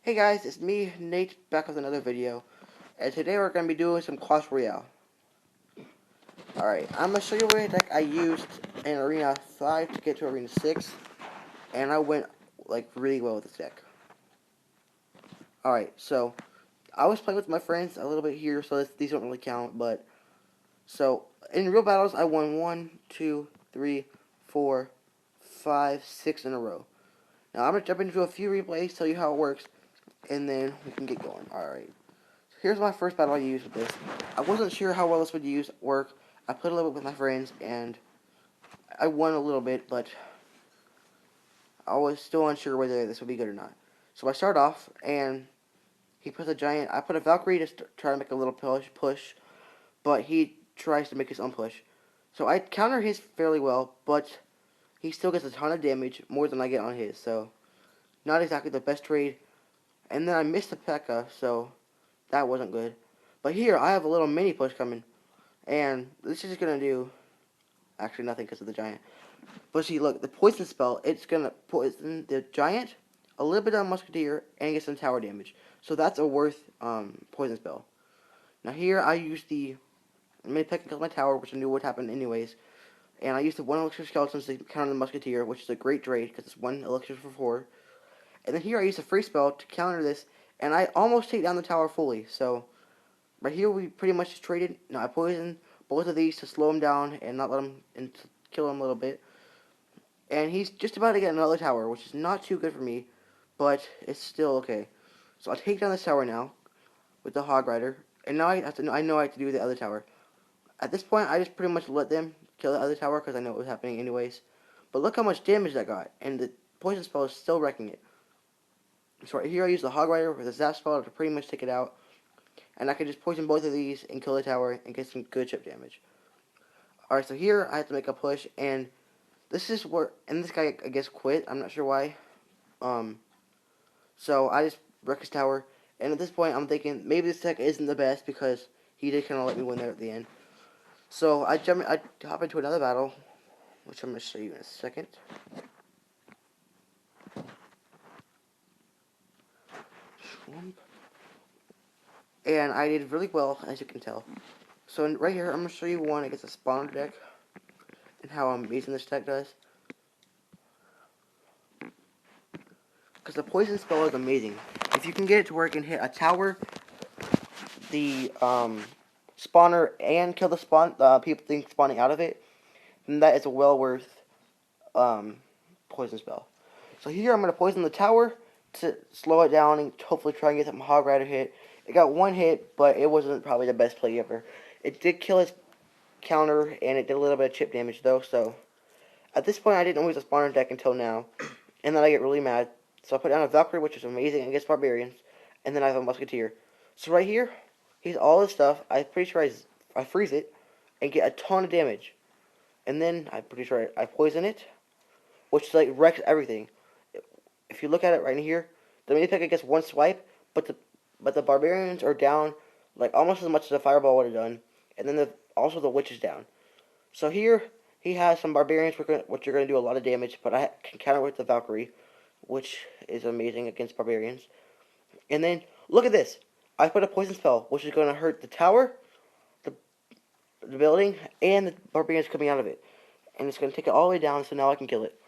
Hey guys, it's me, Nate, back with another video. And today we're going to be doing some Clash Royale. Alright, I'm going to show you what deck I used in Arena 5 to get to Arena 6. And I went, like, really well with this deck. Alright, so, I was playing with my friends a little bit here, so these don't really count, but... So, in real battles, I won 1, 2, 3, 4, 5, 6 in a row. Now, I'm going to jump into a few replays, tell you how it works, and then we can get going. Alright. Here's my first battle I used with this. I wasn't sure how well this would work. I played a little bit with my friends, and I won a little bit, but I was still unsure whether this would be good or not. So I start off, and he puts a giant. I put a Valkyrie to try to make a little push, but he tries to make his own push. So I counter his fairly well, but he still gets a ton of damage, more than I get on his. So not exactly the best trade. And then I missed the P.E.K.K.A, so that wasn't good. But here, I have a little mini push coming. And this is going to do, actually nothing because of the giant. But see, look, the poison spell, it's going to poison the giant, a little bit on Musketeer, and get some tower damage. So that's a worth poison spell. Now here, I used the mini P.E.K.K.A to kill my tower, which I knew would happen anyways. And I used the 1 elixir skeletons to counter the Musketeer, which is a great trade because it's 1 elixir for 4. And then here I used a free spell to counter this, and I almost take down the tower fully. So right here we pretty much just traded. No, I poisoned both of these to slow him down and not let him and kill him a little bit. And he's just about to get another tower, which is not too good for me, but it's still okay. So I take down this tower now with the Hog Rider, and now I know I have to do the other tower. At this point, I just pretty much let them kill the other tower because I know it was happening anyways. But look how much damage that got, and the poison spell is still wrecking it. So right here I use the Hog Rider with a Zap spell to pretty much take it out. And I can just poison both of these and kill the tower and get some good chip damage. Alright, so here I have to make a push, and this is where, and this guy, I guess, quit. I'm not sure why. So I just wreck his tower, and at this point I'm thinking maybe this deck isn't the best because he did kind of let me win there at the end. So I hop into another battle, which I'm going to show you in a second. And I did really well, as you can tell. So right here, I'm going to show you one against a spawner deck, and how amazing this deck does. Because the poison spell is amazing. If you can get it to where it can hit a tower, the spawner, and kill the people think spawning out of it, then that is a well worth poison spell. So here I'm going to poison the tower to slow it down and hopefully try and get some Hog Rider hit. It got one hit, but it wasn't probably the best play ever. It did kill his counter, and it did a little bit of chip damage though, so at this point I didn't use a spawner deck until now, and then I get really mad. So I put down a Valkyrie, which is amazing against Barbarians, and then I have a Musketeer. So right here, he's all this stuff. I'm pretty sure I freeze it and get a ton of damage. And then I'm pretty sure I poison it, which like wrecks everything. If you look at it right in here, the mini P.E.K.K.A gets one swipe, but the Barbarians are down like almost as much as the Fireball would have done, and then also the Witch is down. So here he has some Barbarians which are going to do a lot of damage, but I can counter with the Valkyrie, which is amazing against Barbarians. And then, look at this. I put a poison spell, which is going to hurt the tower, the building, and the Barbarians coming out of it. And it's going to take it all the way down, so now I can kill it.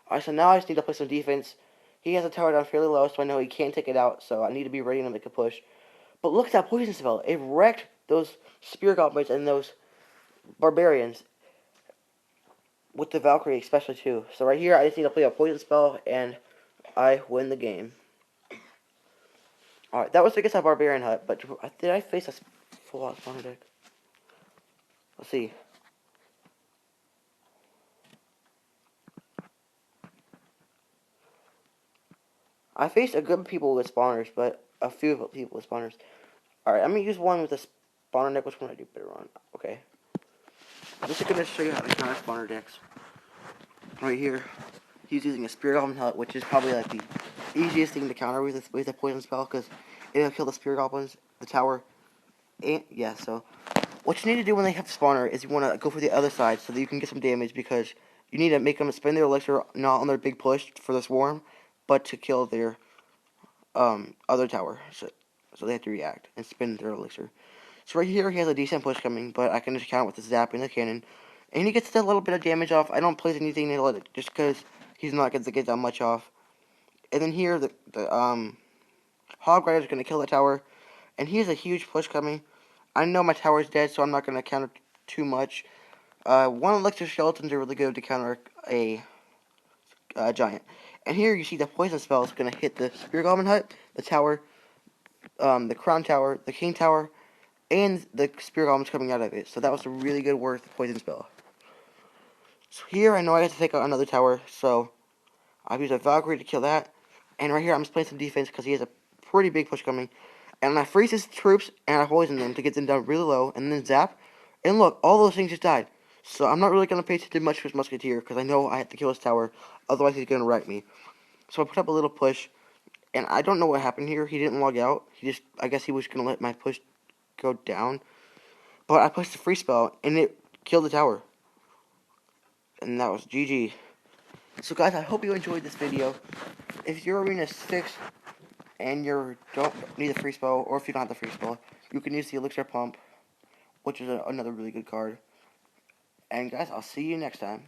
Alright, so now I just need to play some defense. He has the tower down fairly low, so I know he can't take it out, so I need to be ready to make a push. But look at that poison spell. It wrecked those Spear Goblins and those Barbarians. With the Valkyrie especially too. So right here, I just need to play a poison spell, and I win the game. Alright, that was against a Barbarian hut, but did I face a full-out spawner deck? Let's see. I faced a good people with spawners, but a few people with spawners. Alright, I'm going to use one with a spawner deck. Which one I do better on? Okay. I'm just going to show you how to counter spawner decks. Right here, he's using a Spear Goblin hut, which is probably like the easiest thing to counter with a poison spell, because it'll kill the Spear Goblins, the tower, and yeah, so what you need to do when they have spawner is you want to go for the other side so that you can get some damage, because you need to make them spend their elixir not on their big push for the swarm, but to kill their other tower. So they have to react and spin their elixir. So right here he has a decent push coming, but I can just count with the zap and the cannon. And he gets a little bit of damage off. I don't place anything to let it, just because he's not going to get that much off. And then here the Hog Rider is going to kill the tower. And he has a huge push coming. I know my tower is dead, so I'm not going to counter too much. One elixir skeletons are really good to counter a giant. And here you see the poison spell is going to hit the Spear Goblin hut, the tower, the Crown Tower, the King Tower, and the Spear Goblin's coming out of it. So that was a really good worth poison spell. So here I know I have to take out another tower, so I've used a Valkyrie to kill that. And right here I'm just playing some defense because he has a pretty big push coming. And I freeze his troops and I poison them to get them down really low, and then zap. And look, all those things just died. So I'm not really going to pay too much for his Musketeer because I know I have to kill his tower, otherwise he's going to wreck me. So I put up a little push, and I don't know what happened here. He didn't log out. I guess he was going to let my push go down. But I pushed the free spell, and it killed the tower. And that was GG. So guys, I hope you enjoyed this video. If your arena is 6 and you don't need a free spell, or if you don't have the free spell, you can use the Elixir Pump, which is another really good card. And guys, I'll see you next time.